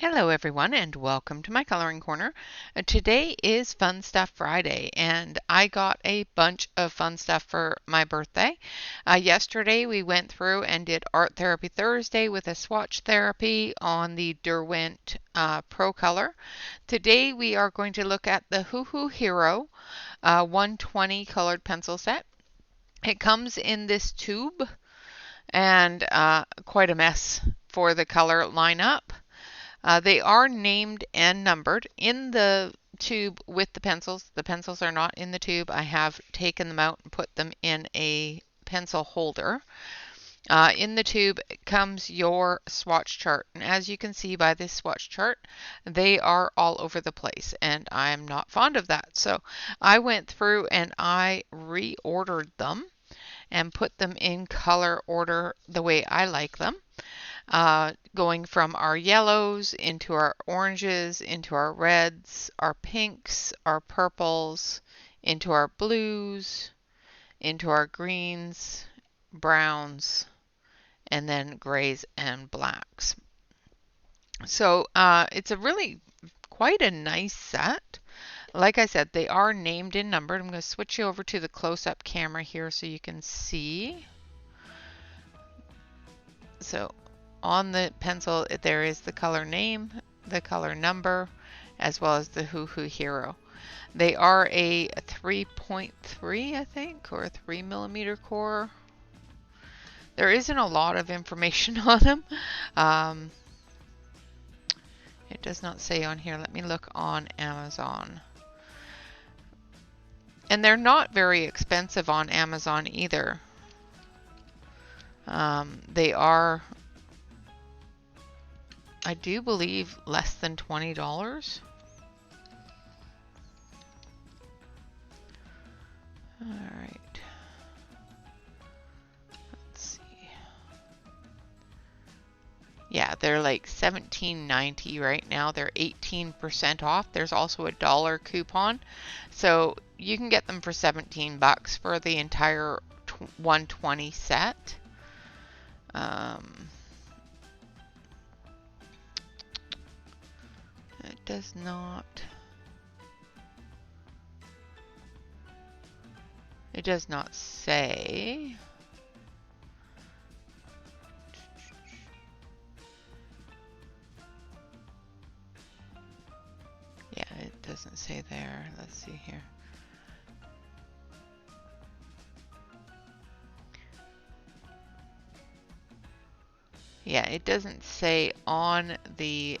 Hello everyone and welcome to my coloring corner. Today is Fun Stuff Friday and I got a bunch of fun stuff for my birthday. Yesterday we went through and did Art Therapy Thursday with a swatch therapy on the Derwent Pro Color. Today we are going to look at the Huhuhero 120 colored pencil set. It comes in this tube and quite a mess for the color lineup. They are named and numbered in the tube with the pencils. The pencils are not in the tube. I have taken them out and put them in a pencil holder. In the tube comes your swatch chart. And as you can see by this swatch chart, they are all over the place. And I'm not fond of that. So I went through and I reordered them and put them in color order the way I like them. Going from our yellows into our oranges, into our reds, our pinks, our purples, into our blues, into our greens, browns, and then grays and blacks. So it's a really quite a nice set. Like I said, they are named and numbered. I'm going to switch you over to the close-up camera here so you can see. So on the pencil, there is the color name, the color number, as well as the Huhuhero. They are a 3.3, I think, or a 3mm core. There isn't a lot of information on them. It does not say on here. Let me look on Amazon. And they're not very expensive on Amazon either. They are, I do believe, less than $20. All right. Let's see. Yeah, they're like $17.90 right now. They're 18% off. There's also a $1 coupon. So you can get them for 17 bucks for the entire 120 set. It does not say. Yeah, it doesn't say there. Let's see here. Yeah, it doesn't say on the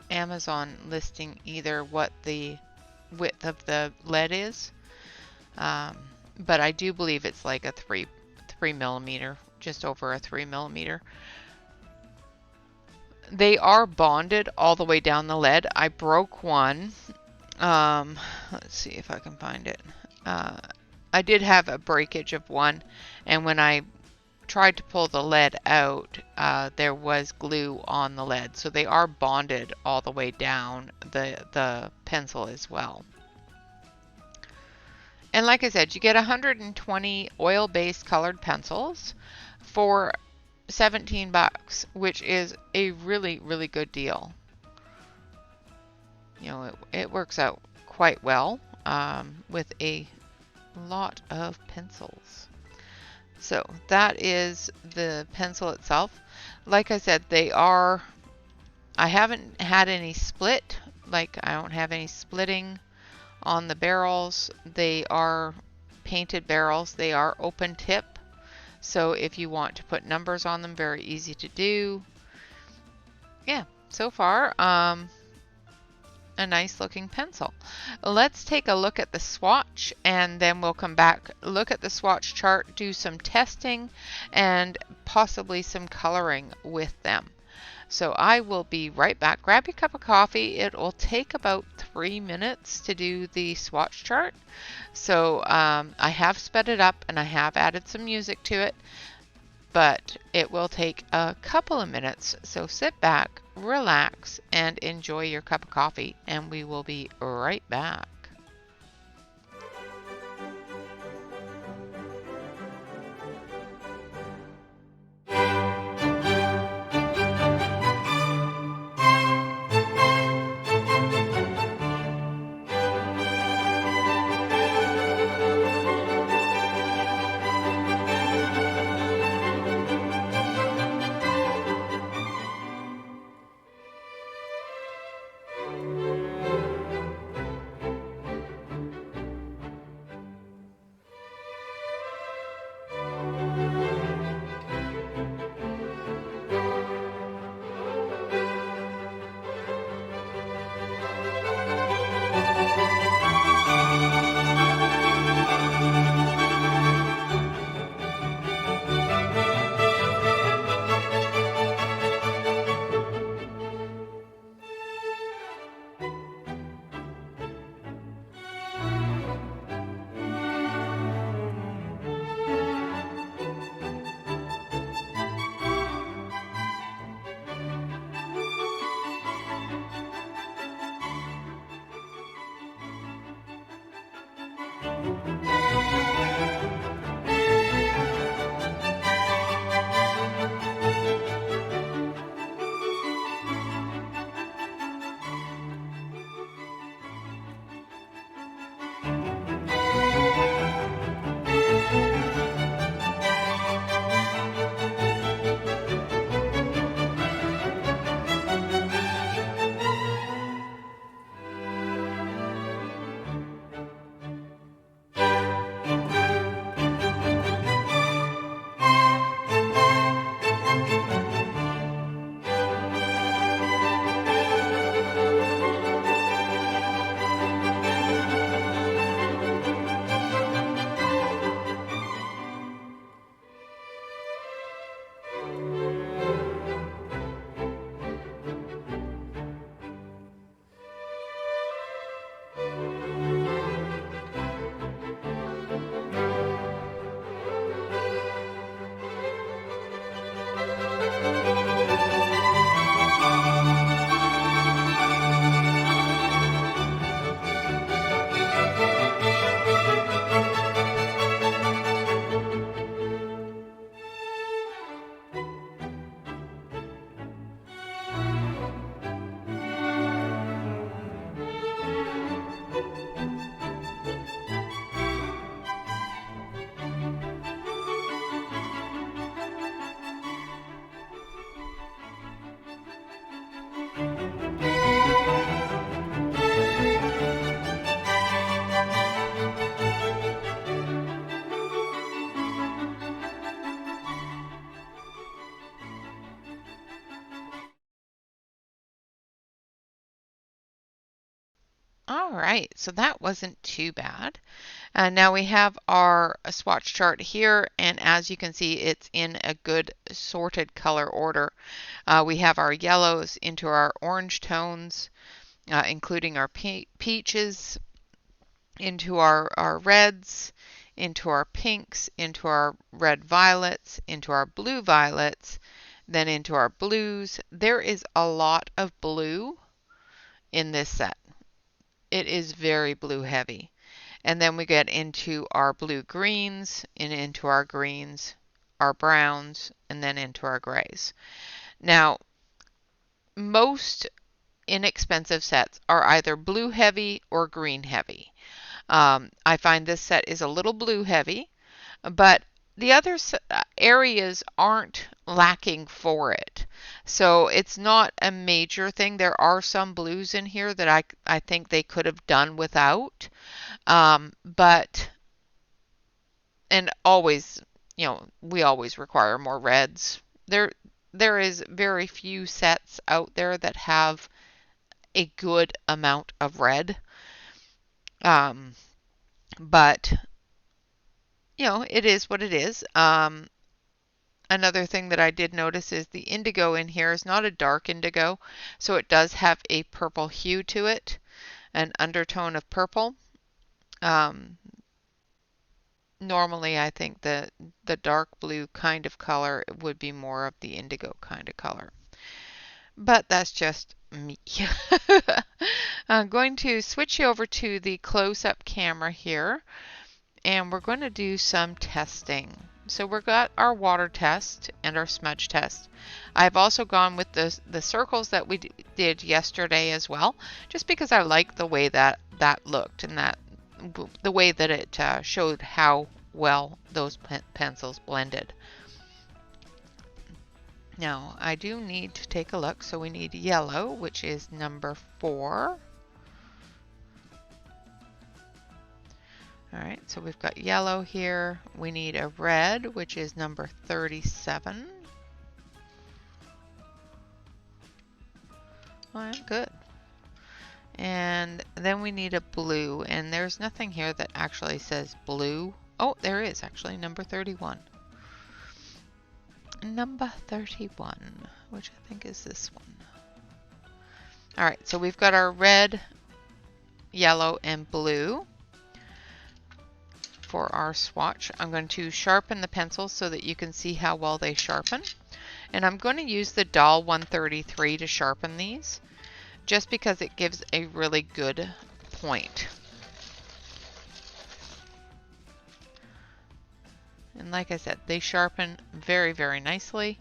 Amazon listing either what the width of the lead is, but I do believe it's like a 3mm, just over a 3mm. They are bonded all the way down the lead. I broke one. Let's see if I can find it. I did have a breakage of one, and when I tried to pull the lead out, there was glue on the lead. So they are bonded all the way down the pencil as well. And like I said, you get 120 oil-based colored pencils for 17 bucks, which is a really, really good deal. You know, it works out quite well with a lot of pencils. So that is the pencil itself. Like I said, I haven't had any split, like I don't have any splitting on the barrels. They are painted barrels. They are open tip. So if you want to put numbers on them, very easy to do. Yeah, so far, a nice looking pencil. Let's take a look at the swatch and then we'll come back, look at the swatch chart, do some testing and possibly some coloring with them. So I will be right back. Grab your cup of coffee. It will take about 3 minutes to do the swatch chart. So I have sped it up and I have added some music to it, but it will take a couple of minutes. So sit back, relax, and enjoy your cup of coffee, and we will be right back. All right, so that wasn't too bad. Now we have our swatch chart here, and as you can see, it's in a good sorted color order. We have our yellows into our orange tones, including our peaches, into our reds, into our pinks, into our red violets, into our blue violets, then into our blues. There is a lot of blue in this set. It is very blue heavy. And then we get into our blue greens and into our greens, our browns, and then into our grays. Now, most inexpensive sets are either blue heavy or green heavy. I find this set is a little blue heavy, but the other areas aren't lacking for it. So it's not a major thing. There are some blues in here that I think they could have done without. But, and always, we always require more reds. There is very few sets out there that have a good amount of red. But, it is what it is. Another thing that I did notice is the indigo in here is not a dark indigo, so it does have a purple hue to it, an undertone of purple. Normally, I think the dark blue kind of color would be more of the indigo kind of color. But that's just me. I'm going to switch you over to the close-up camera here, and we're going to do some testing. So we've got our water test and our smudge test. I've also gone with the circles that we did yesterday as well, just because I like the way that looked and the way that it showed how well those pencils blended. Now, I do need to take a look. So we need yellow, which is number 4. All right, so we've got yellow here. We need a red, which is number 37. All right, good. And then we need a blue, and there's nothing here that actually says blue. Oh, there is actually number 31. Number 31, which I think is this one. All right, so we've got our red, yellow, and blue for our swatch. I'm going to sharpen the pencils so that you can see how well they sharpen. And I'm going to use the Doll 133 to sharpen these, just because it gives a really good point. And like I said, they sharpen very, very nicely.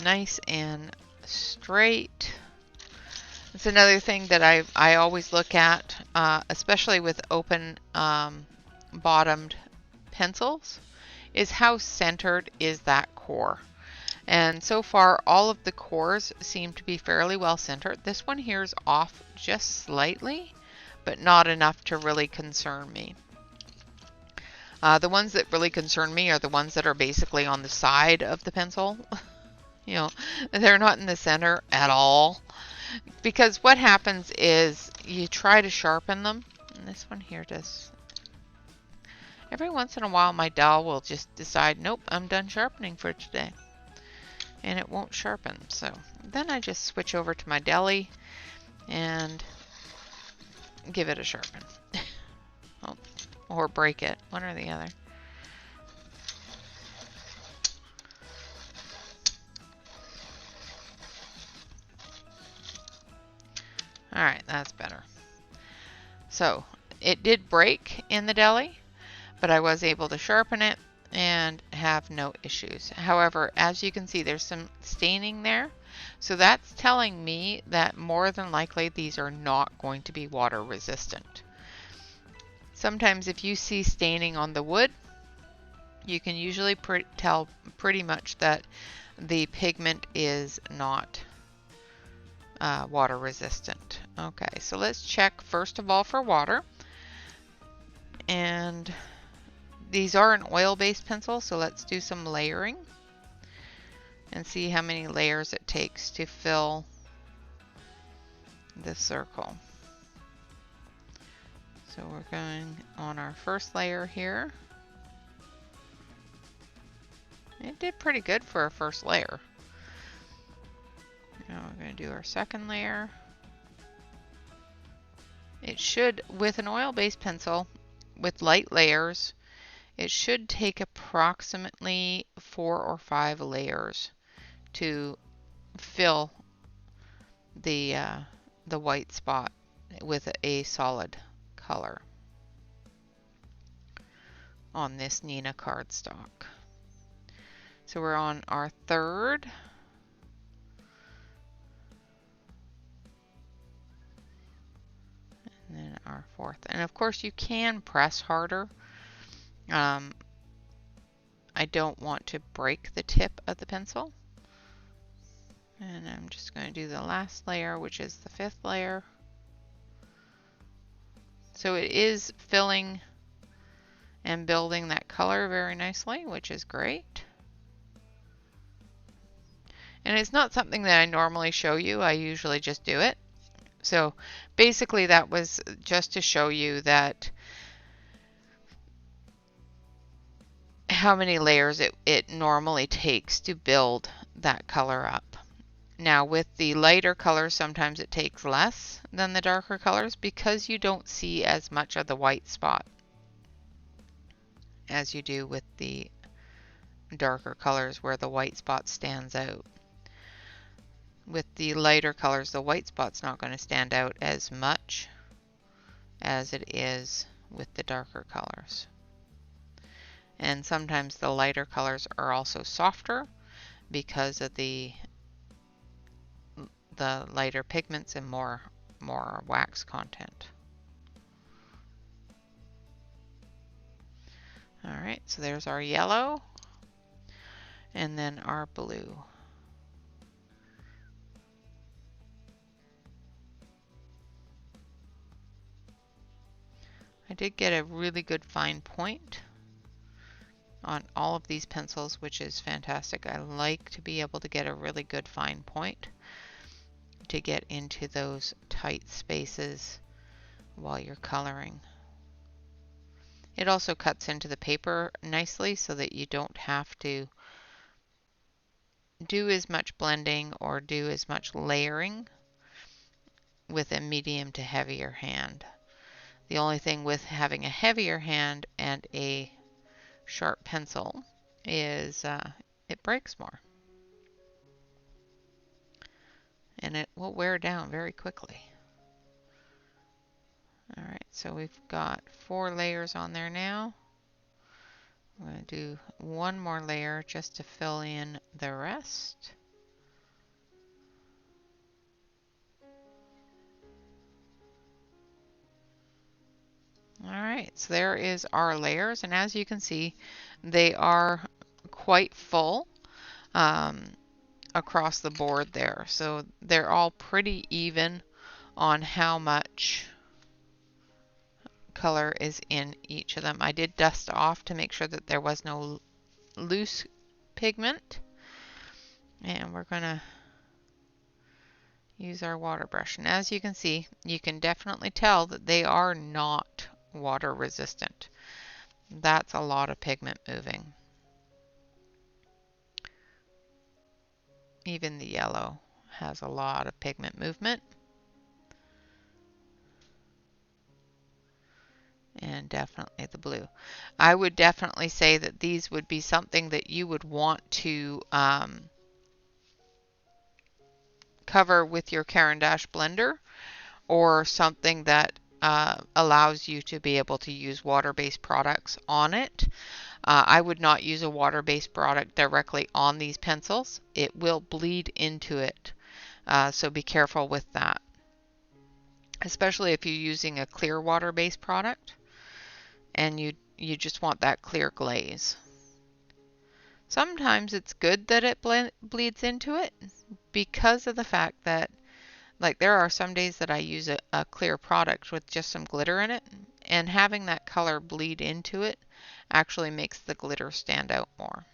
Nice and straight. It's another thing that I always look at, especially with open bottomed pencils, is how centered is that core. And so far, all of the cores seem to be fairly well centered. This one here is off just slightly, but not enough to really concern me. The ones that really concern me are the ones that are basically on the side of the pencil. They're not in the center at all. Because what happens is you try to sharpen them. And this one here does. Every once in a while, my doll will just decide, nope, I'm done sharpening for today. And it won't sharpen. So then I just switch over to my deli and give it a sharpen. Oh, or break it, one or the other. All right, that's better. So it did break in the deli, but I was able to sharpen it and have no issues. However, as you can see, there's some staining there. So that's telling me that more than likely these are not going to be water resistant. Sometimes if you see staining on the wood, you can usually tell pretty much that the pigment is not water resistant. Okay, so let's check first of all for water. And these are an oil-based pencil, so let's do some layering and see how many layers it takes to fill this circle. So we're going on our first layer here. It did pretty good for a first layer. Now we're going to do our second layer. It should, with an oil-based pencil, with light layers, it should take approximately 4 or 5 layers to fill the white spot with a solid color on this Nina cardstock. So we're on our third. And then our fourth. And of course you can press harder. I don't want to break the tip of the pencil. And I'm just going to do the last layer, which is the fifth layer. So it is filling and building that color very nicely, which is great. And it's not something that I normally show you. I usually just do it. So basically that was just to show you that how many layers it normally takes to build that color up. Now with the lighter colors, sometimes it takes less than the darker colors because you don't see as much of the white spot as you do with the darker colors where the white spot stands out. With the lighter colors, the white spot's not going to stand out as much as it is with the darker colors. And sometimes the lighter colors are also softer because of the lighter pigments and more wax content. Alright, so there's our yellow and then our blue. I did get a really good fine point on all of these pencils, which is fantastic. I like to be able to get a really good fine point to get into those tight spaces while you're coloring. It also cuts into the paper nicely so that you don't have to do as much blending or do as much layering with a medium to heavier hand. The only thing with having a heavier hand and a sharp pencil is it breaks more. And it will wear down very quickly. Alright, so we've got 4 layers on there now. I'm going to do one more layer just to fill in the rest. Alright, so there is our layers, and as you can see, they are quite full across the board there. So they're all pretty even on how much color is in each of them. I did dust off to make sure that there was no loose pigment. And we're going to use our water brush. And as you can see, you can definitely tell that they are not water resistant. That's a lot of pigment moving. Even the yellow has a lot of pigment movement. And definitely the blue. I would definitely say that these would be something that you would want to cover with your Caran d'Ache blender, or something that allows you to be able to use water-based products on it. I would not use a water-based product directly on these pencils. It will bleed into it, so be careful with that. Especially if you're using a clear water-based product and you just want that clear glaze. Sometimes it's good that it bleeds into it because of the fact that, like, there are some days that I use a clear product with just some glitter in it, and having that color bleed into it actually makes the glitter stand out more.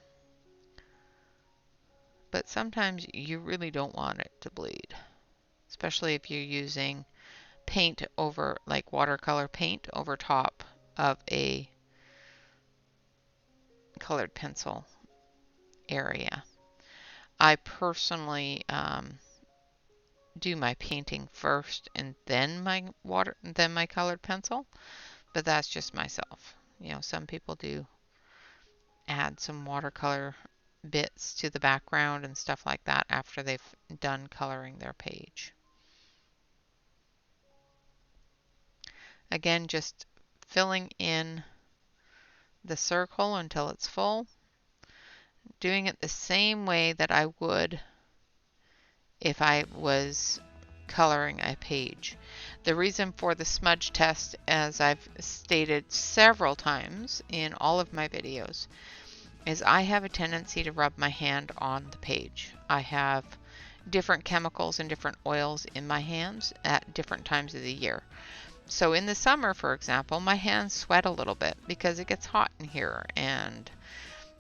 But sometimes you really don't want it to bleed. especially if you're using paint over, like watercolor paint over top of a colored pencil area. I personally do my painting first and then my colored pencil, but that's just myself. You know, some people do add some watercolor bits to the background and stuff like that after they've done coloring their page. Again, just filling in the circle until it's full, doing it the same way that I would if I was coloring a page. The reason for the smudge test, as I've stated several times in all of my videos, is I have a tendency to rub my hand on the page. I have different chemicals and different oils in my hands at different times of the year. So in the summer, for example, my hands sweat a little bit because it gets hot in here and,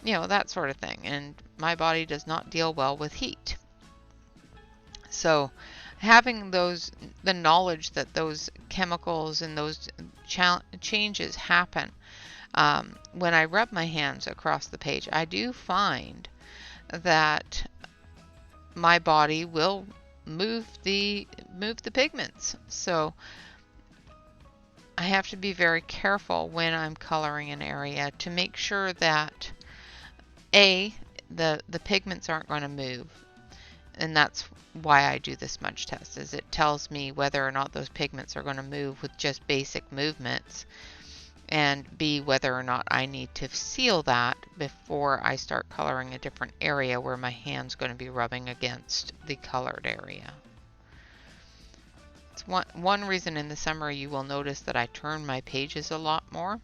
you know, that sort of thing. And my body does not deal well with heat. So having the knowledge that those chemicals and those changes happen when I rub my hands across the page, I do find that my body will move the pigments. So I have to be very careful when I'm coloring an area to make sure that the pigments aren't going to move. And that's why I do the smudge test, is it tells me whether or not those pigments are going to move with just basic movements, and B, whether or not I need to seal that before I start coloring a different area where my hand's going to be rubbing against the colored area. It's one reason in the summer you will notice that I turn my pages a lot more,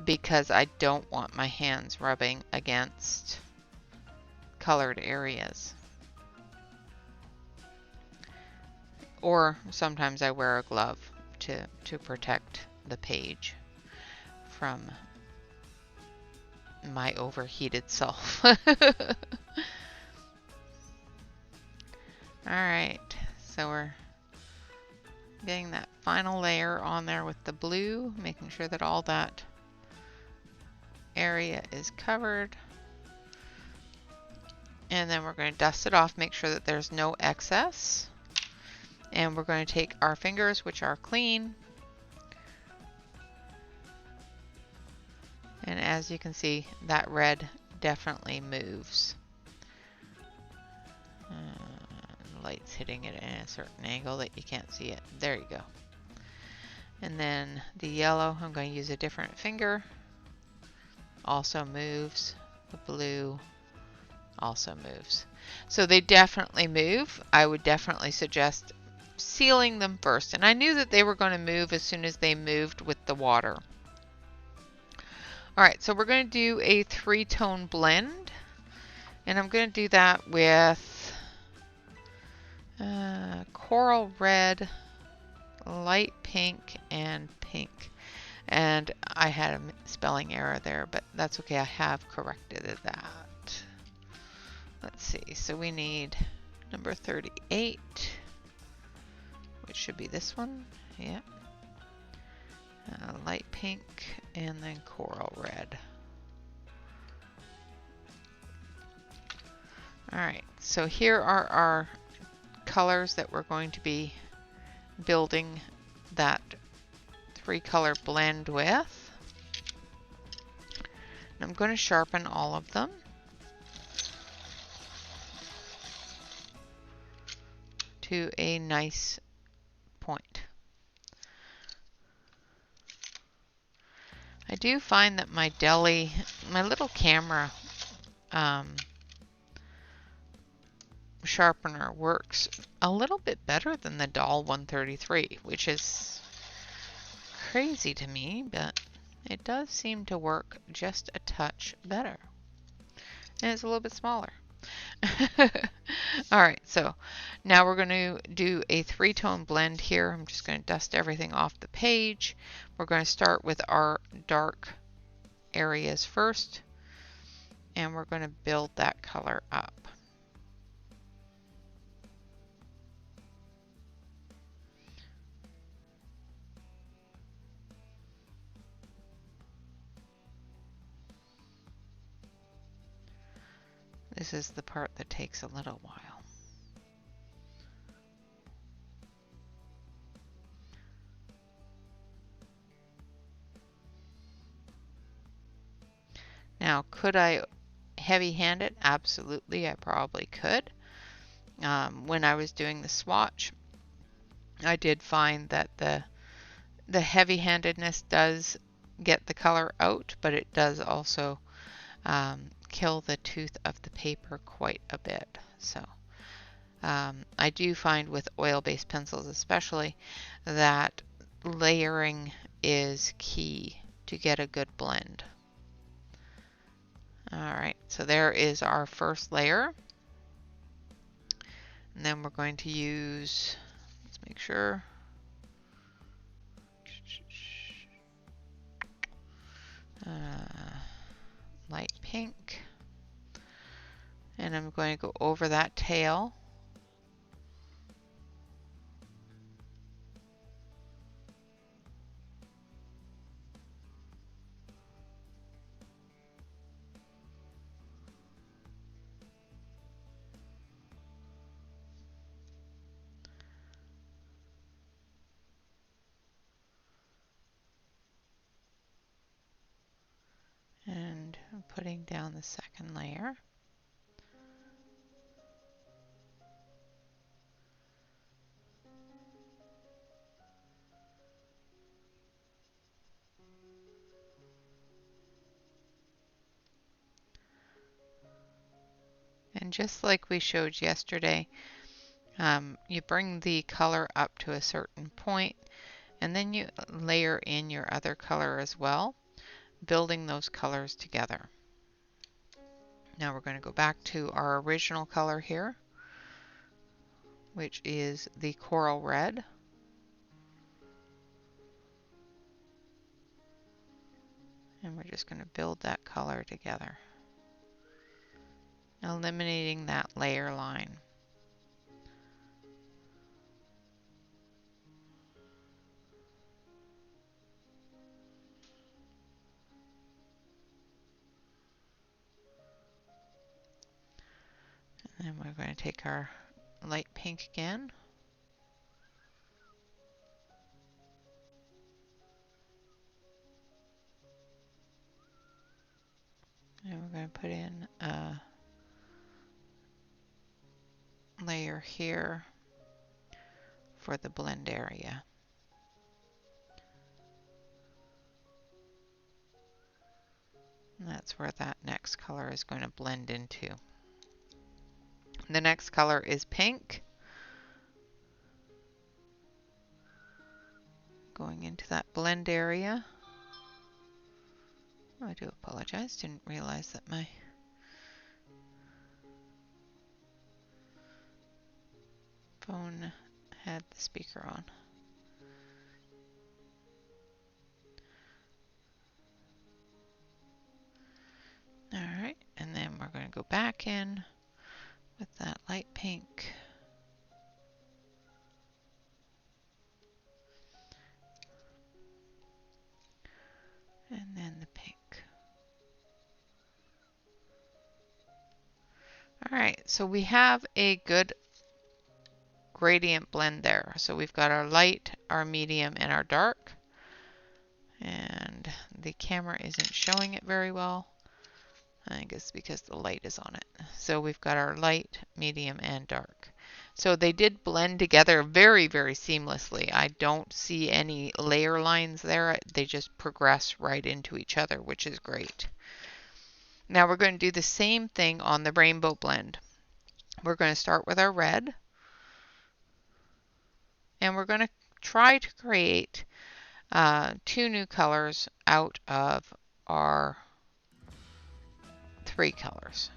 because I don't want my hands rubbing against colored areas. Or sometimes I wear a glove to protect the page from my overheated self. Alright, so we're getting that final layer on there with the blue, making sure that all that area is covered. And then we're going to dust it off, make sure that there's no excess. And we're going to take our fingers, which are clean, and as you can see, that red definitely moves. The light's hitting it in a certain angle that you can't see it. There you go. And then the yellow, I'm going to use a different finger. Also moves. The blue also moves. So they definitely move. I would definitely suggest sealing them first. And I knew that they were going to move as soon as they moved with the water. Alright, so we're going to do a 3-tone blend. And I'm going to do that with coral red, light pink, and pink. And I had a spelling error there, but that's okay. I have corrected that. Let's see. So we need number 38. Which should be this one. Yeah. Light pink and then coral red. Alright, so here are our colors that we're going to be building that 3-color blend with. And I'm going to sharpen all of them. To a nice point. I do find that my little camera sharpener works a little bit better than the Doll 133, which is crazy to me, but it does seem to work just a touch better. And it's a little bit smaller. Alright, so now we're going to do a 3-tone blend here. I'm just going to dust everything off the page. We're going to start with our dark areas first, and we're going to build that color up. This is the part that takes a little while. Now, could I heavy hand it? Absolutely, I probably could. When I was doing the swatch, I did find that the heavy-handedness does get the color out, but it does also kill the tooth of the paper quite a bit. So I do find with oil-based pencils especially that layering is key to get a good blend. Alright, so there is our first layer. And then we're going to use, let's make sure, light pink. And I'm going to go over that tail. And I'm putting down the second layer. And just like we showed yesterday, you bring the color up to a certain point, and then you layer in your other color as well, building those colors together. Now we're going to go back to our original color here, which is the coral red. And we're just going to build that color together, eliminating that layer line. And then we're going to take our light pink again. And we're going to put in a layer here for the blend area. And that's where that next color is going to blend into. The next color is pink. Going into that blend area. Oh, I do apologize, didn't realize that my phone had the speaker on. Alright, and then we're going to go back in with that light pink. And then the pink. Alright, so we have a good gradient blend there. So we've got our light, our medium, and our dark. And the camera isn't showing it very well. I think it's because the light is on it. So we've got our light, medium, and dark. So they did blend together very, very seamlessly. I don't see any layer lines there. They just progress right into each other, which is great. Now we're going to do the same thing on the rainbow blend. We're going to start with our red. And we're going to try to create two new colors out of our three colors.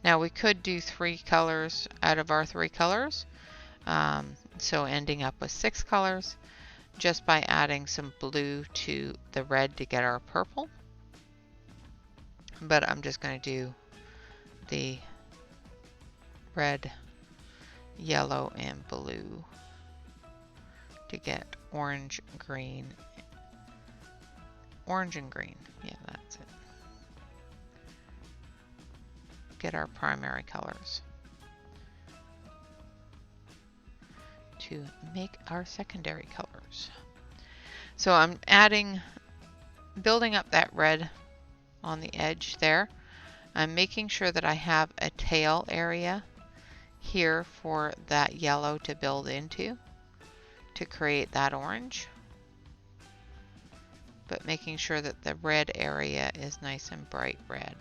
Now we could do three colors out of our three colors, so ending up with 6 colors just by adding some blue to the red to get our purple. But I'm just going to do the red, yellow, and blue to get orange, green, orange and green. Yeah, that's it. get our primary colors to make our secondary colors. So I'm building up that red on the edge there. I'm making sure that I have a tail area here for that yellow to build into to create that orange, but making sure that the red area is nice and bright red.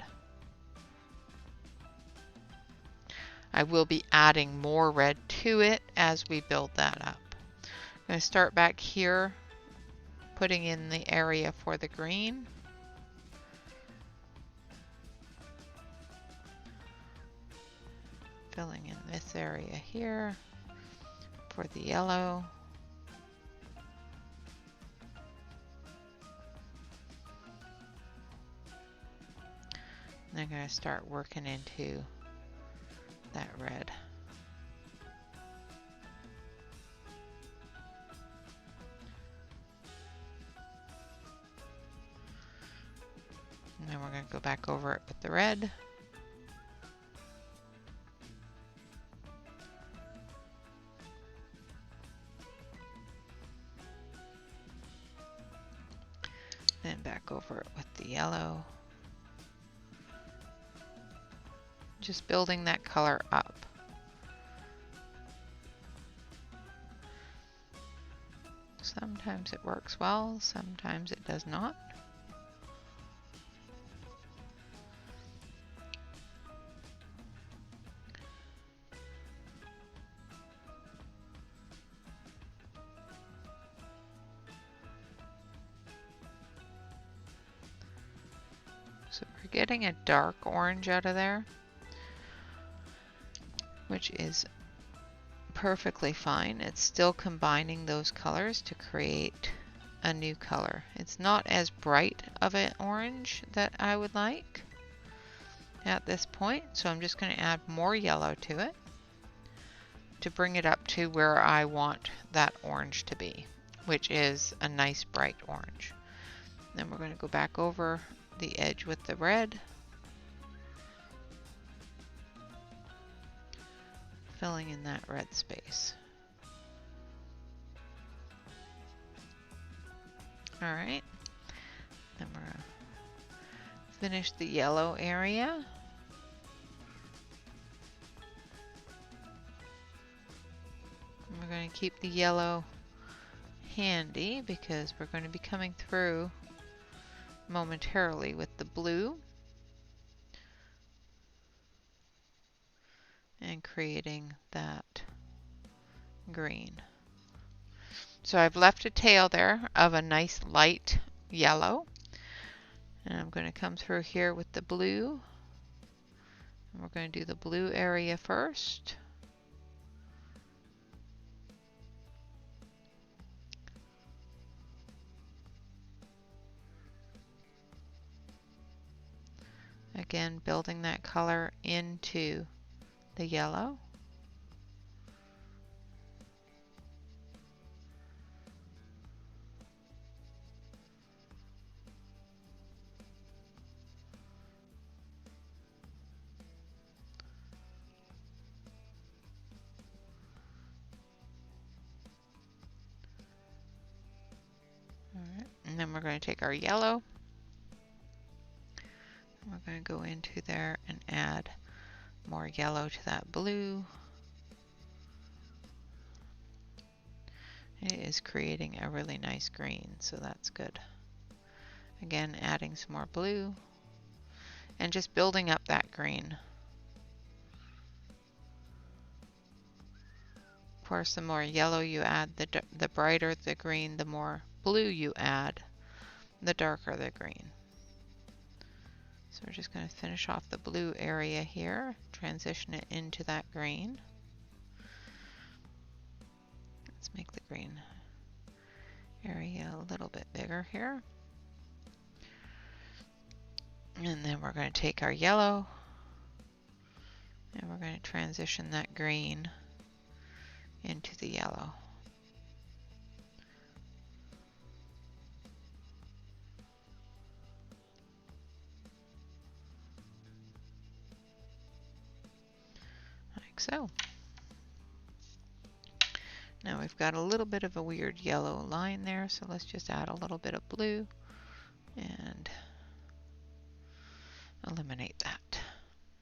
I will be adding more red to it as we build that up. I'm going to start back here, putting in the area for the green. Filling in this area here for the yellow. And I'm going to start working into that red. And then we're going to go back over it with the red. Then back over it with the yellow. Just building that color up. Sometimes it works well, sometimes it does not. So we're getting a dark orange out of there, which is perfectly fine. It's still combining those colors to create a new color. It's not as bright of an orange that I would like at this point, so I'm just going to add more yellow to it to bring it up to where I want that orange to be, which is a nice bright orange. Then we're going to go back over the edge with the red, filling in that red space. Alright, then we're going to finish the yellow area. And we're going to keep the yellow handy because we're going to be coming through momentarily with the blue and creating that green. So I've left a tail there of a nice light yellow, and I'm going to come through here with the blue, and we're going to do the blue area first. Again, building that color into the yellow. All right, and then we're going to take our yellow. We're going to go into there and add more yellow to that blue. It is creating a really nice green, so that's good. Again, adding some more blue and just building up that green. Of course, the more yellow you add, the brighter the green, the more blue you add, the darker the green. So we're just going to finish off the blue area here, transition it into that green. Let's make the green area a little bit bigger here. And then we're going to take our yellow and we're going to transition that green into the yellow. like so. Now we've got a little bit of a weird yellow line there, so let's just add a little bit of blue and eliminate that.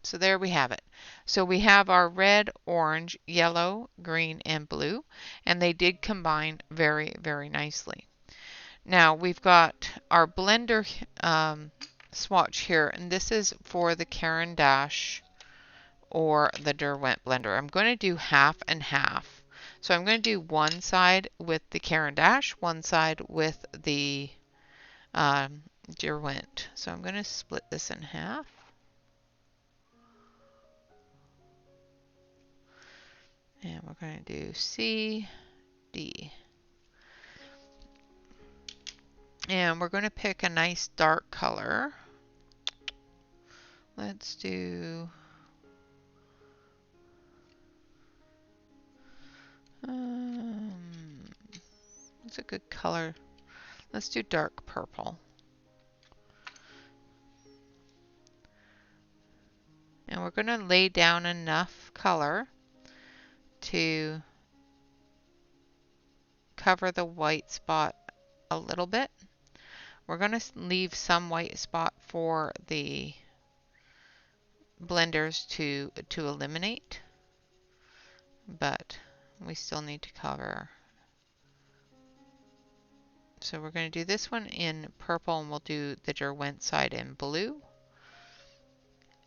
So there we have it. So we have our red, orange, yellow, green, and blue, and they did combine very, very nicely. Now we've got our blender swatch here, and this is for the Caran d'Ache or the Derwent blender. I'm going to do half and half. So I'm going to do one side with the Caran d'Ache, one side with the Derwent. So I'm going to split this in half. And we're going to do C, D. And we're going to pick a nice dark color. Let's do what's a good color? Let's do dark purple. And we're going to lay down enough color to cover the white spot a little bit. We're going to leave some white spot for the blenders to eliminate, but we still need to cover. So we're going to do this one in purple, and we'll do the Derwent side in blue,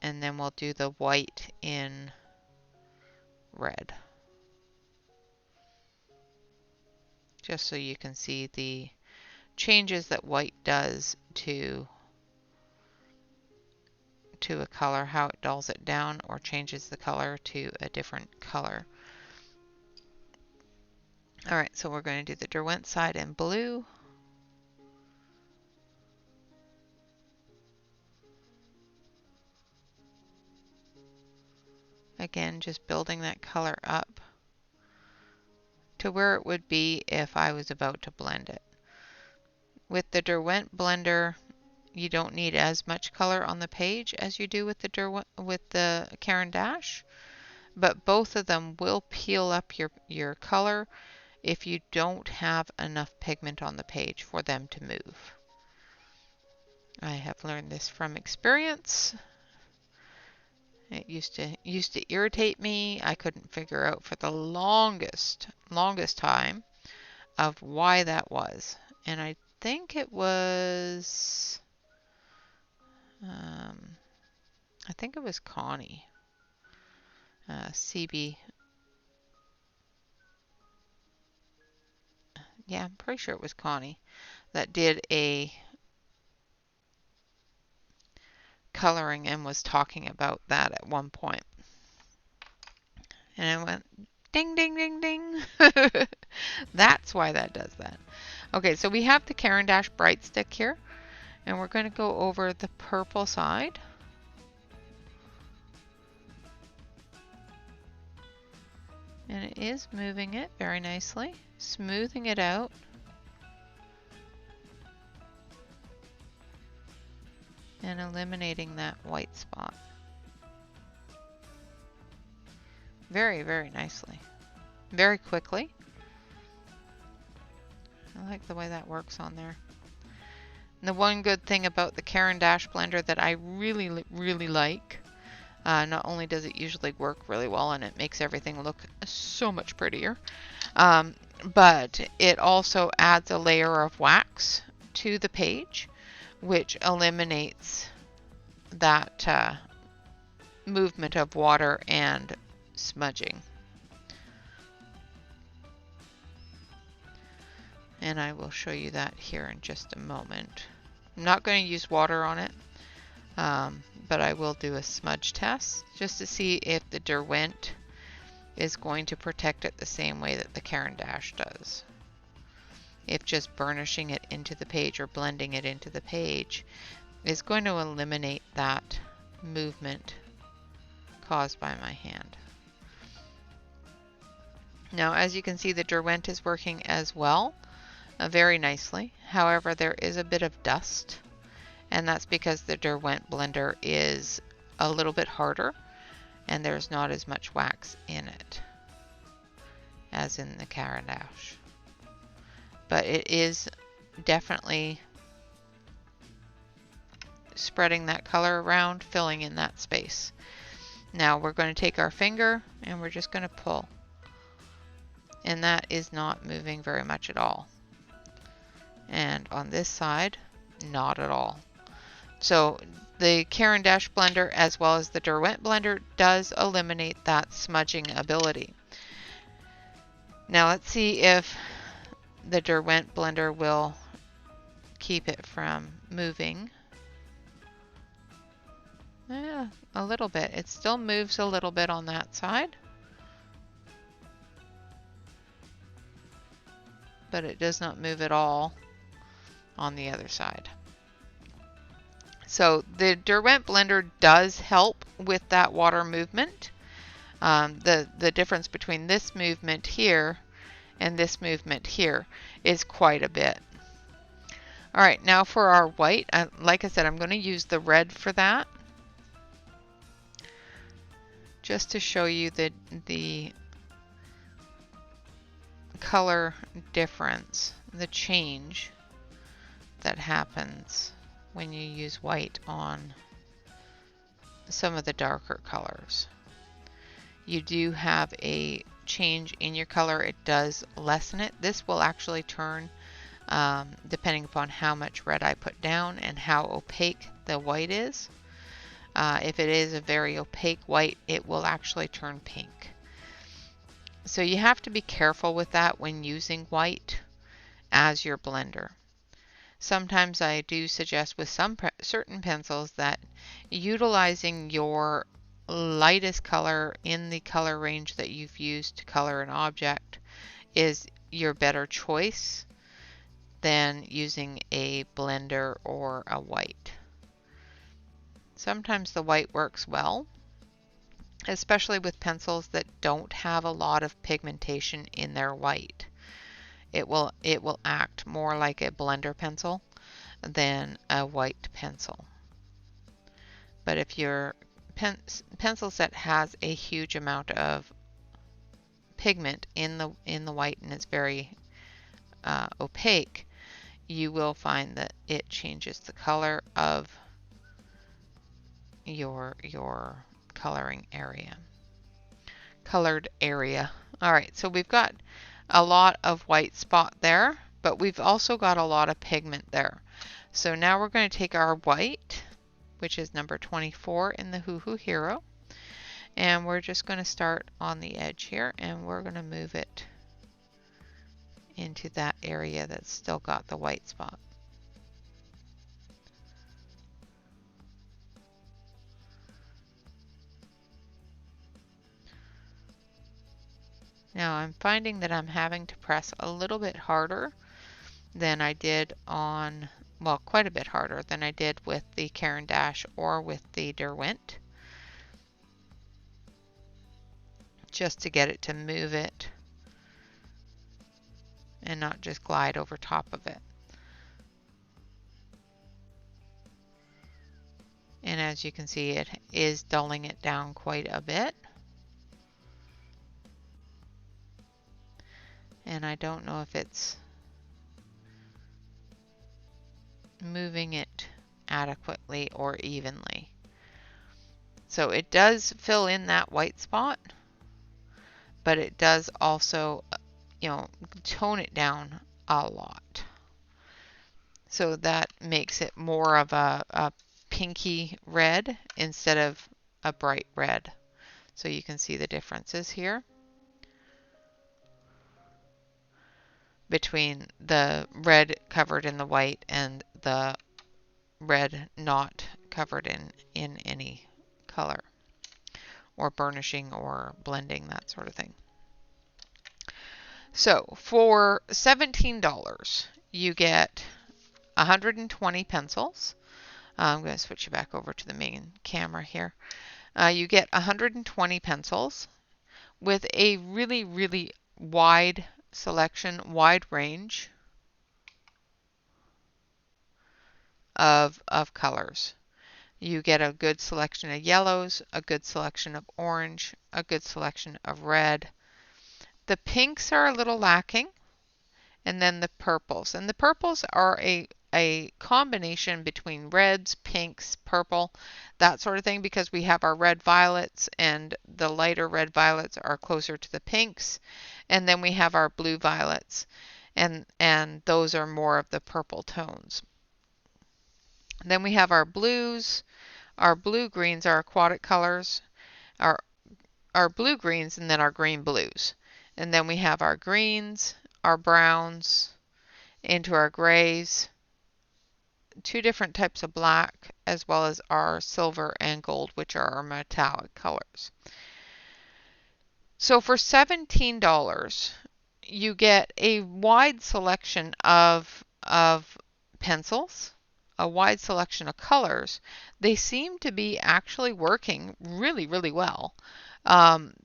and then we'll do the white in red, just so you can see the changes that white does to a color, how it dulls it down or changes the color to a different color. Alright, so we're going to do the Derwent side in blue. Again, just building that color up to where it would be if I was about to blend it. With the Derwent blender, you don't need as much color on the page as you do with the Caran d'Ache, but both of them will peel up your color if you don't have enough pigment on the page for them to move. I have learned this from experience. It used to irritate me. I couldn't figure out for the longest time of why that was, and I think it was Connie, CB. Yeah, I'm pretty sure it was Connie that did a coloring and was talking about that at one point. And I went, ding, ding, ding, ding. That's why that does that. Okay, so we have the Caran d'Ache Bright Stick here, and we're going to go over the purple side. And it is moving it very nicely, smoothing it out. And eliminating that white spot. Very, very nicely. Very quickly. I like the way that works on there. And the one good thing about the Caran d'Ache blender that I really, really like, not only does it usually work really well and it makes everything look so much prettier, but it also adds a layer of wax to the page, which eliminates that movement of water and smudging. And I will show you that here in just a moment. I'm not going to use water on it, but I will do a smudge test just to see if the Derwent is going to protect it the same way that the Caran d'Ache does. If just burnishing it into the page or blending it into the page is going to eliminate that movement caused by my hand. Now, as you can see, the Derwent is working as well, very nicely. However, there is a bit of dust, and that's because the Derwent blender is a little bit harder, and there's not as much wax in it as in the Caran d'Ache. But it is definitely spreading that color around, filling in that space. Now we're going to take our finger and we're just going to pull. And that is not moving very much at all. And on this side, not at all. So the Caran d'Ache blender as well as the Derwent blender does eliminate that smudging ability. Now let's see if the Derwent blender will keep it from moving. Yeah, a little bit. It still moves a little bit on that side, but it does not move at all on the other side. So the Derwent blender does help with that water movement. The difference between this movement here and this movement here is quite a bit. All right, now for our white, like I said, I'm going to use the red for that, just to show you the color difference, the change that happens when you use white on some of the darker colors. You do have a change in your color. It does lessen it. This will actually turn depending upon how much red I put down and how opaque the white is. If it is a very opaque white, it will actually turn pink. So you have to be careful with that when using white as your blender. Sometimes I do suggest with some certain pencils that utilizing your lightest color in the color range that you've used to color an object is your better choice than using a blender or a white. Sometimes the white works well, especially with pencils that don't have a lot of pigmentation in their white. It will act more like a blender pencil than a white pencil. But if your pencils that has a huge amount of pigment in the white and it's very opaque, you will find that it changes the color of your colored area. All right, so we've got a lot of white spot there, but we've also got a lot of pigment there. So now we're going to take our white, which is number 24 in the Huhuhero, and we're just going to start on the edge here, and we're going to move it into that area that's still got the white spot. Now I'm finding that I'm having to press a little bit harder than I did on, well, quite a bit harder than I did with the Caran d'Ache or with the Derwent, just to get it to move it and not just glide over top of it. And as you can see, it is dulling it down quite a bit. And I don't know if it's moving it adequately or evenly. So it does fill in that white spot, but it does also, tone it down a lot. So that makes it more of a pinky red instead of a bright red. So you can see the differences here between the red covered in the white and the red not covered in any color or burnishing or blending, that sort of thing. So for $17 you get 120 pencils. I'm going to switch you back over to the main camera here. You get 120 pencils with a really, really wide selection, wide range of colors. You get a good selection of yellows, a good selection of orange, a good selection of red. The pinks are a little lacking, and then the purples. And the purples are a combination between reds, pinks, purple, that sort of thing, because we have our red violets, and the lighter red violets are closer to the pinks. And then we have our blue violets, and those are more of the purple tones. Then we have our blues. Our blue greens are aquatic colors, our blue greens, and then our green blues. And then we have our greens, our browns, into our grays, two different types of black, as well as our silver and gold, which are our metallic colors. So for $17, you get a wide selection of pencils, a wide selection of colors. They seem to be actually working really, really well.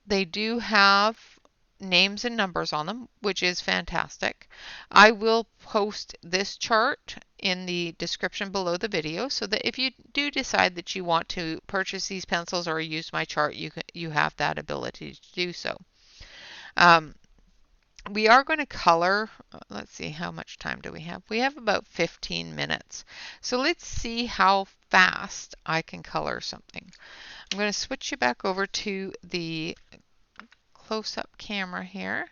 They do have names and numbers on them, which is fantastic. I will post this chart in the description below the video so that if you do decide that you want to purchase these pencils or use my chart, you have that ability to do so. We are going to color. Let's see, how much time do we have? We have about 15 minutes. So let's see how fast I can color something. I'm going to switch you back over to the close-up camera here.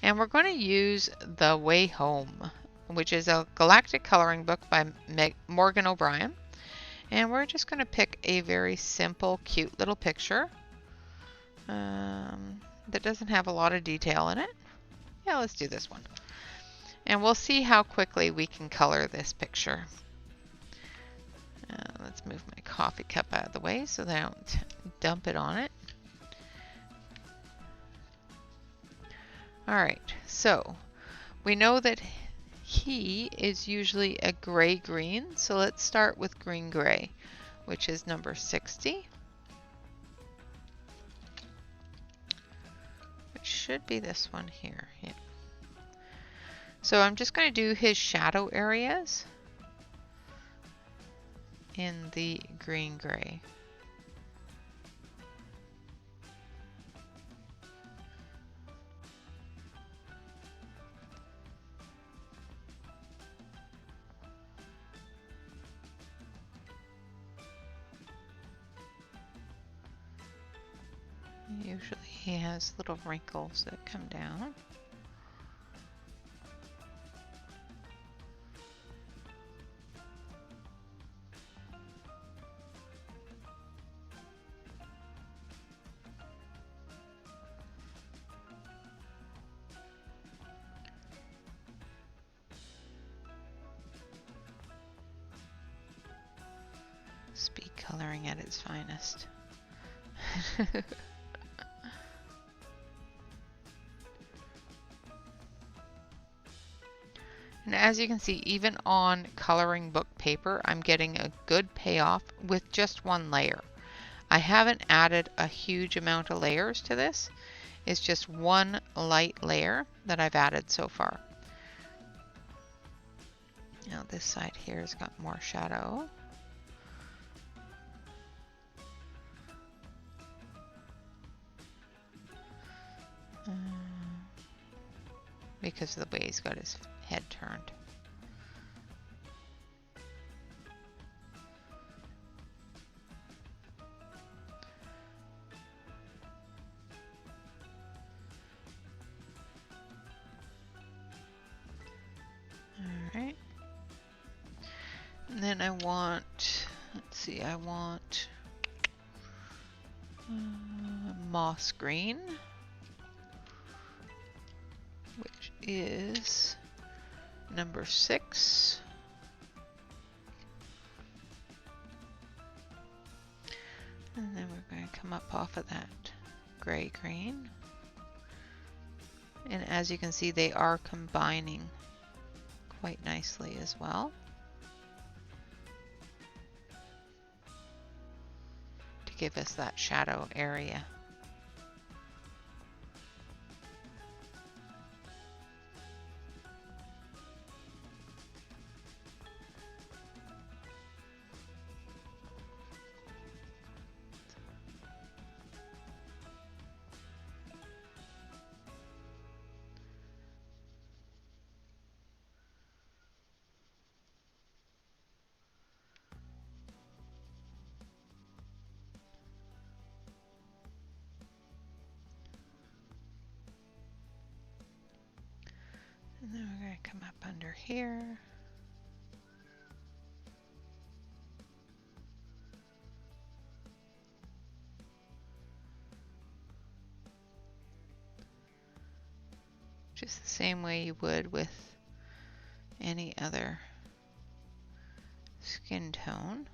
And we're going to use The Way Home, which is a galactic coloring book by Morgan O'Brien. And we're just going to pick a very simple, cute little picture that doesn't have a lot of detail in it. Yeah, let's do this one. And we'll see how quickly we can color this picture. Let's move my coffee cup out of the way so that I don't dump it on it. Alright, so we know that he is usually a gray-green, so let's start with green-gray, which is number 60. It should be this one here. Yeah. So I'm just going to do his shadow areas in the green-gray. Usually he has little wrinkles that come down. Speed coloring at its finest. And as you can see, even on coloring book paper, I'm getting a good payoff with just one layer. I haven't added a huge amount of layers to this. It's just one light layer that I've added so far. Now this side here has got more shadow. Because of the way he's got his head turned. Alright. And then I want, let's see, I want moss green, which is number 6. And then we're going to come up off of that gray green. And as you can see, they are combining quite nicely as well. To give us that shadow area. And then we're going to come up under here. Just the same way you would with any other skin tone.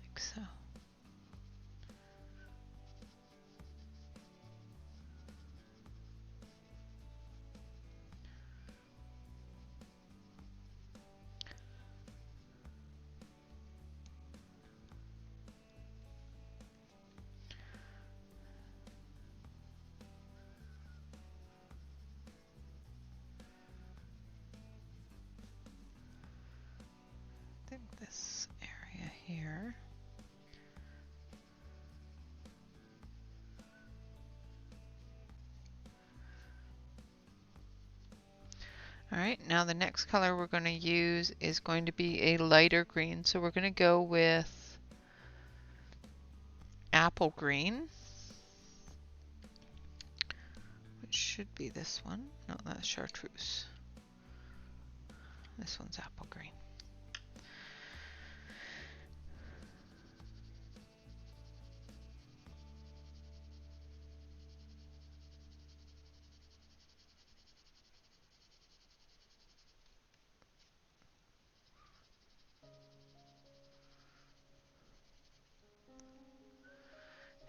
Like so. I think this area here. All right, now the next color we're going to use is going to be a lighter green. So we're going to go with apple green, which should be this one. No, that's chartreuse. This one's apple green.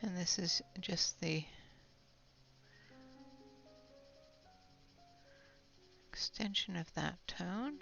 And this is just the extension of that tone.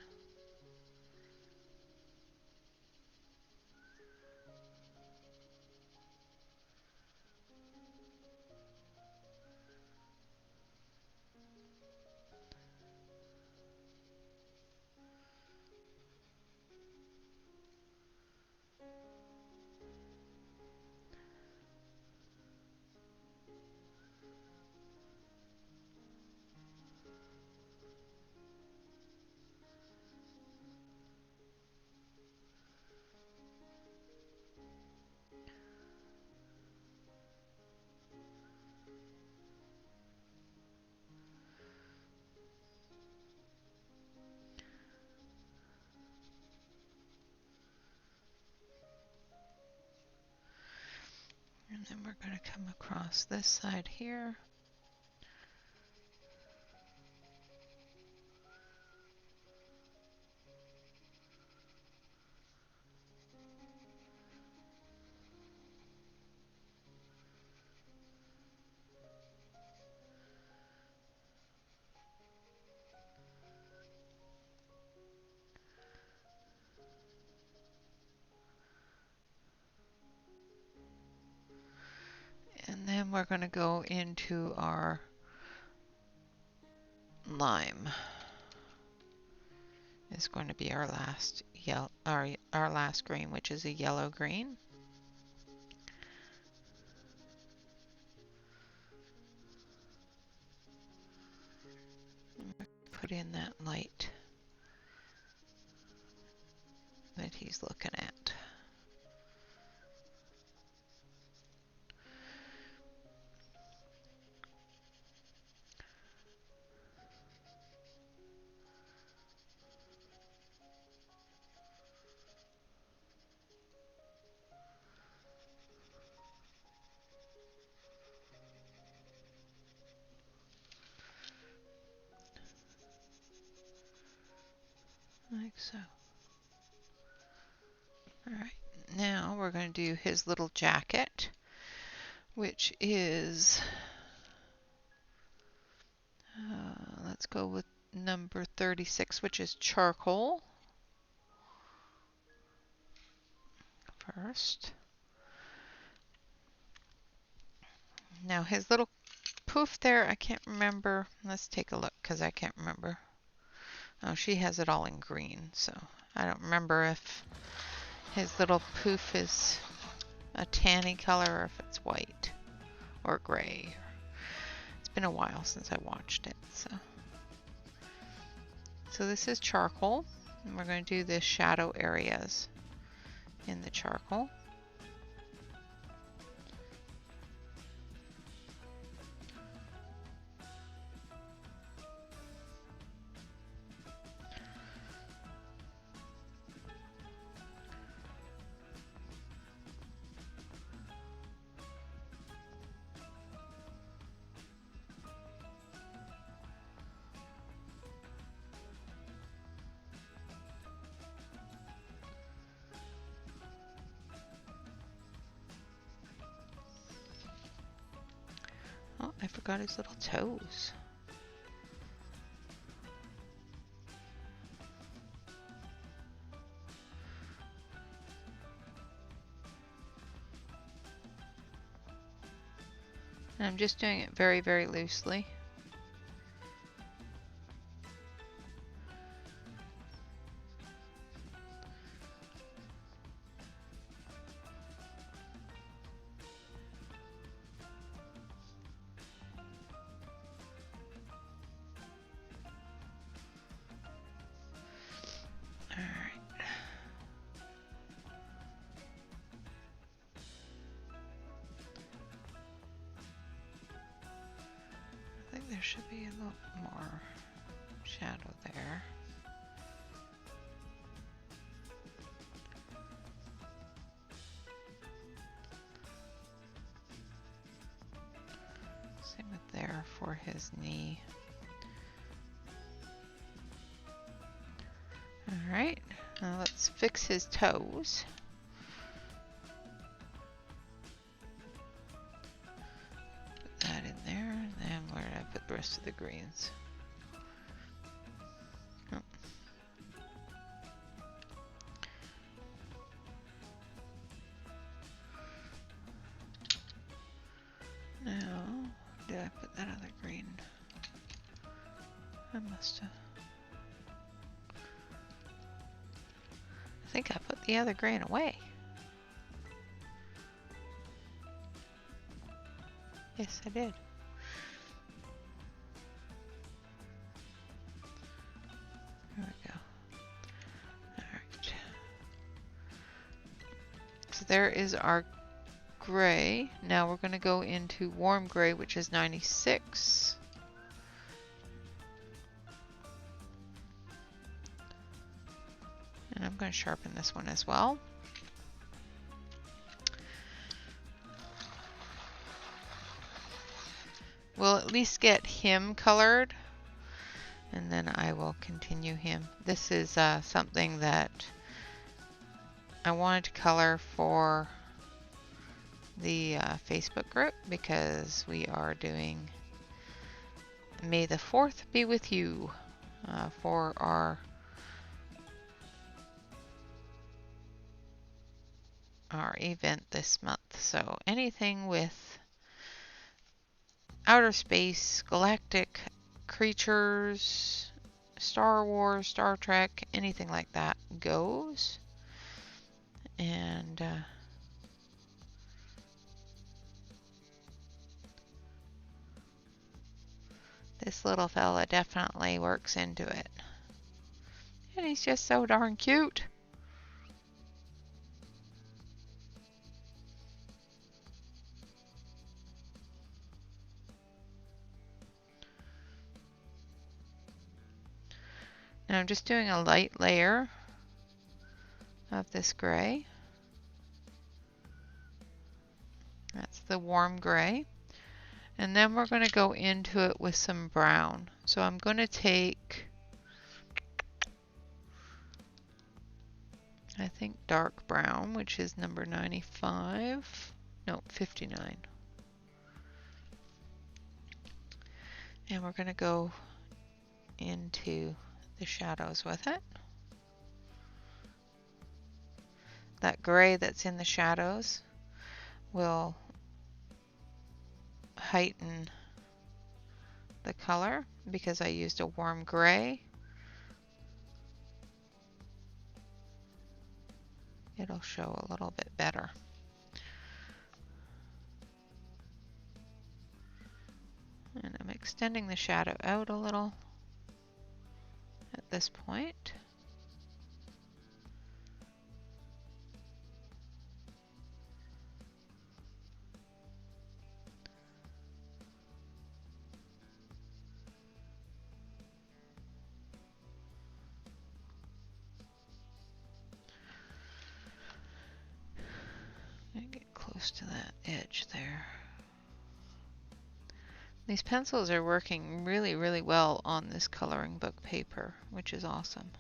And then we're going to come across this side here. And then we're going to go into our lime. It's going to be our last yellow, our last green, which is a yellow green. Put in that light that he's looking at. Like so. Alright, now we're going to do his little jacket, which is, let's go with number 36, which is charcoal first. Now his little poof there, I can't remember. Let's take a look because I can't remember. Oh, she has it all in green, so I don't remember if his little poof is a tanny color or if it's white or gray. It's been a while since I watched it, so this is charcoal, and we're going to do the shadow areas in the charcoal. Oh, I forgot his little toes. And I'm just doing it very, very loosely. I think there should be a little more shadow there. Same with there for his knee. Alright, now let's fix his toes. Put that in there, and then where did I put the rest of the greens? Oh. Now, did I put that other green? I must have. I think I put the other green away. Yes, I did. There we go. Alright. So there is our gray. Now we're going to go into warm gray, which is 96. And I'm going to sharpen this one as well. We'll at least get him colored, and then I will continue him. This is something that I wanted to color for the Facebook group because we are doing May the 4th be with you for our event this month. So anything with outer space, galactic creatures, Star Wars, Star Trek, anything like that goes. And this little fella definitely works into it. And he's just so darn cute. Now I'm just doing a light layer of this gray. That's the warm gray. And then we're going to go into it with some brown. So I'm going to take, I think, dark brown, which is number 95. No, 59. And we're going to go into the shadows with it. That gray that's in the shadows will heighten the color because I used a warm gray. It'll show a little bit better. And I'm extending the shadow out a little at this point. And get close to that edge there. These pencils are working really, really well on this coloring book paper, which is awesome.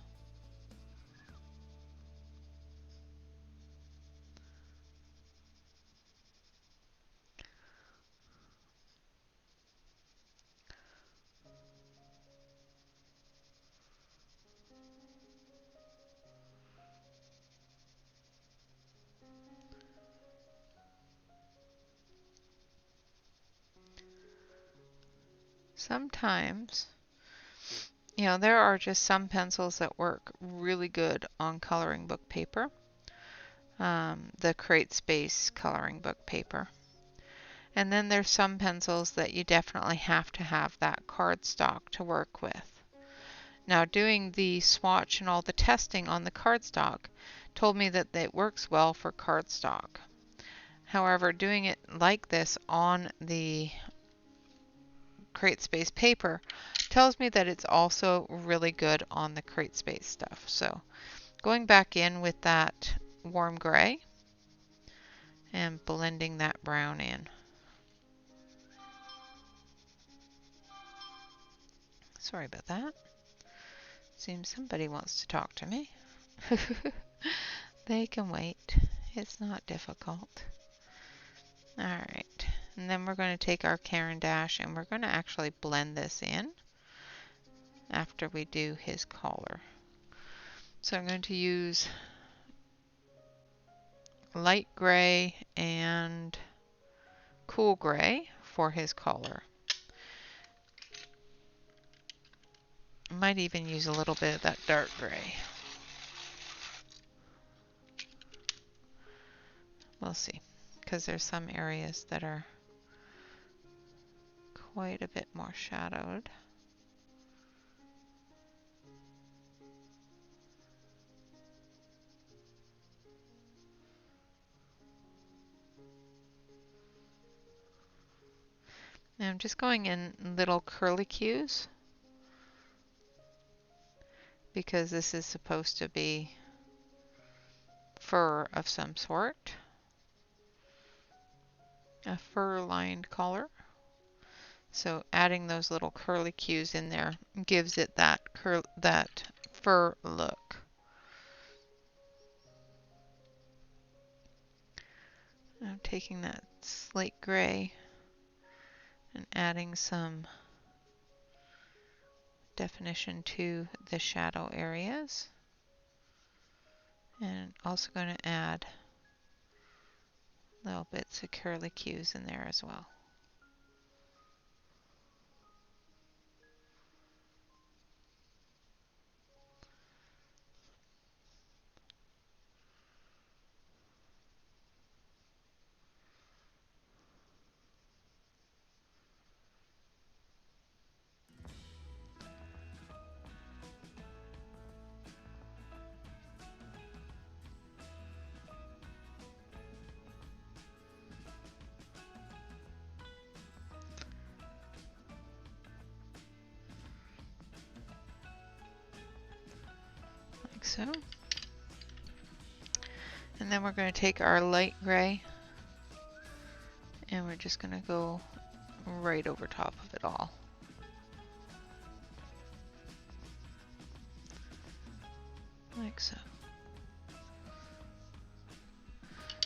Sometimes, you know, there are just some pencils that work really good on coloring book paper. The Create Space coloring book paper. And then there's some pencils that you definitely have to have that cardstock to work with. Now, doing the swatch and all the testing on the cardstock told me that it works well for cardstock. However, doing it like this on the Create Space paper tells me that it's also really good on the Create Space stuff. So going back in with that warm gray and blending that brown in. Sorry about that. Seems somebody wants to talk to me. They can wait. It's not difficult. Alright, and then we're going to take our Caran d'Ache and we're going to actually blend this in after we do his collar. So I'm going to use light gray and cool gray for his collar. I might even use a little bit of that dark gray. We'll see, because there's some areas that are quite a bit more shadowed. Now I'm just going in little curlicues because this is supposed to be fur of some sort. A fur-lined collar. So adding those little curlicues in there gives it that fur look. I'm taking that slate gray and adding some definition to the shadow areas. And also going to add little bits of curlicues in there as well. So, and then we're going to take our light gray and we're just going to go right over top of it all. Like so.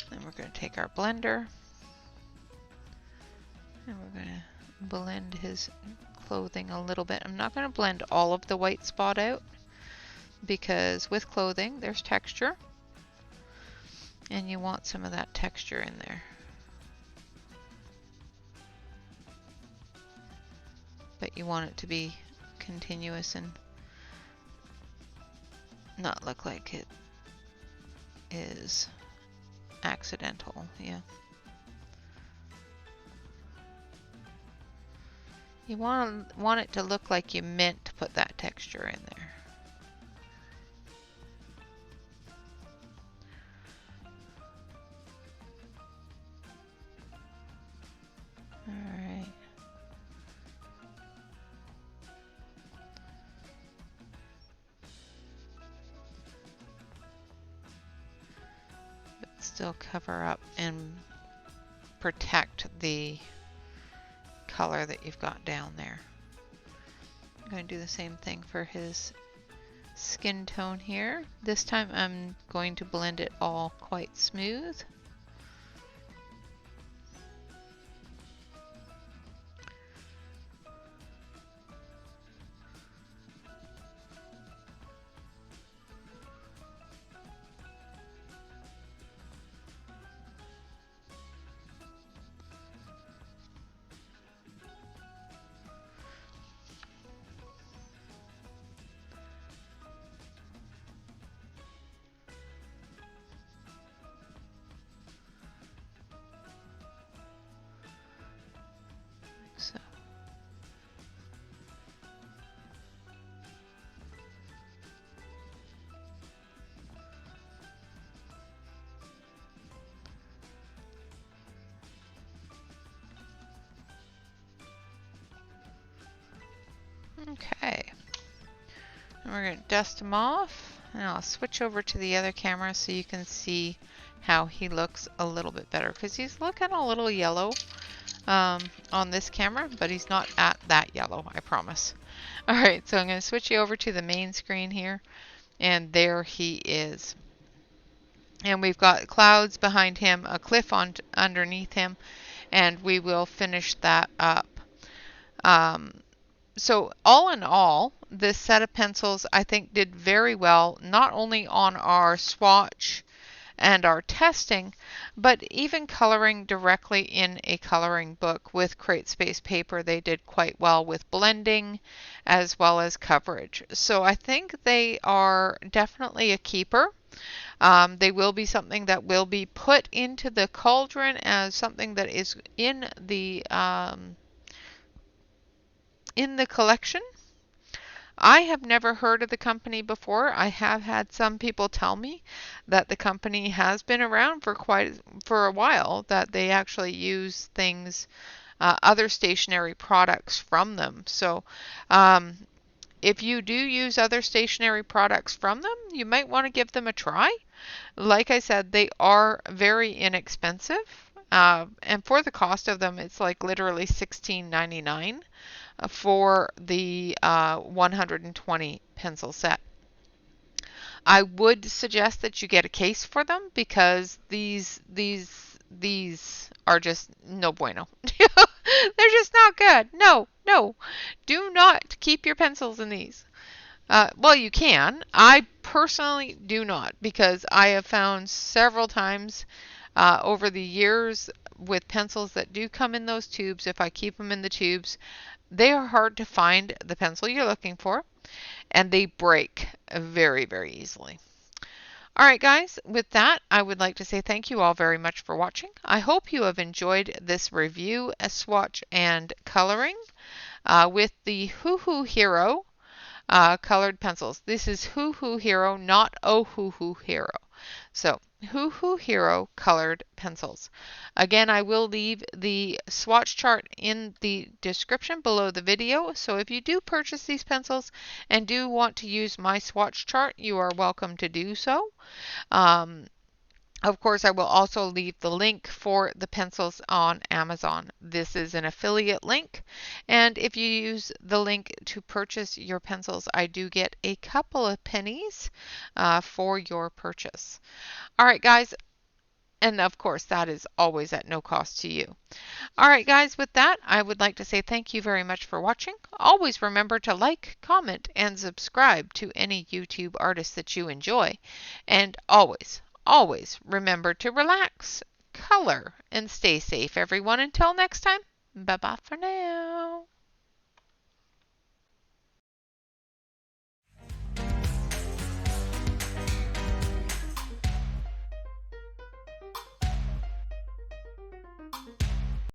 Then we're going to take our blender and we're going to blend his clothing a little bit. I'm not going to blend all of the white spot out, because with clothing there's texture and you want some of that texture in there. But you want it to be continuous and not look like it is accidental. Yeah. You want it to look like you meant to put that texture in there. Alright. But still cover up and protect the color that you've got down there. I'm going to do the same thing for his skin tone here. This time I'm going to blend it all quite smooth. So. Okay. And we're going to dust them off, and I'll switch over to the other camera so you can see how he looks a little bit better, because he's looking a little yellow on this camera, but he's not at that yellow, I promise. Alright, so I'm going to switch you over to the main screen here, and there he is. And we've got clouds behind him, a cliff underneath him, and we will finish that up. So all in all, this set of pencils I think did very well, not only on our swatch and our testing, but even coloring directly in a coloring book with CreateSpace paper. They did quite well with blending as well as coverage. So I think they are definitely a keeper. They will be something that will be put into the cauldron as something that is in the collection. I have never heard of the company before. I have had some people tell me that the company has been around for a while, that they actually use things, other stationery products from them. So if you do use other stationery products from them, you might want to give them a try. Like I said, they are very inexpensive. And for the cost of them, it's like literally $16.99 for the 120 pencil set. I would suggest that you get a case for them, because these are just no bueno. They're just not good. No, do not keep your pencils in these. Well, you can. I personally do not, because I have found several times over the years with pencils that do come in those tubes, if I keep them in the tubes, they are hard to find the pencil you're looking for, and they break very, very easily. All right, guys, with that, I would like to say thank you all very much for watching. I hope you have enjoyed this review, swatch, and coloring with the Huhuhero colored pencils. This is Huhuhero, not Ohuhuhero. So, Huhuhero colored pencils. Again, I will leave the swatch chart in the description below the video. So if you do purchase these pencils and do want to use my swatch chart, you are welcome to do so. Of course, I will also leave the link for the pencils on Amazon. This is an affiliate link, and if you use the link to purchase your pencils, I do get a couple of pennies for your purchase. All right, guys, and of course, that is always at no cost to you. All right, guys, with that, I would like to say thank you very much for watching. Always remember to like, comment, and subscribe to any YouTube artist that you enjoy. And always remember to relax, color, and stay safe, everyone. Until next time, bye-bye for now.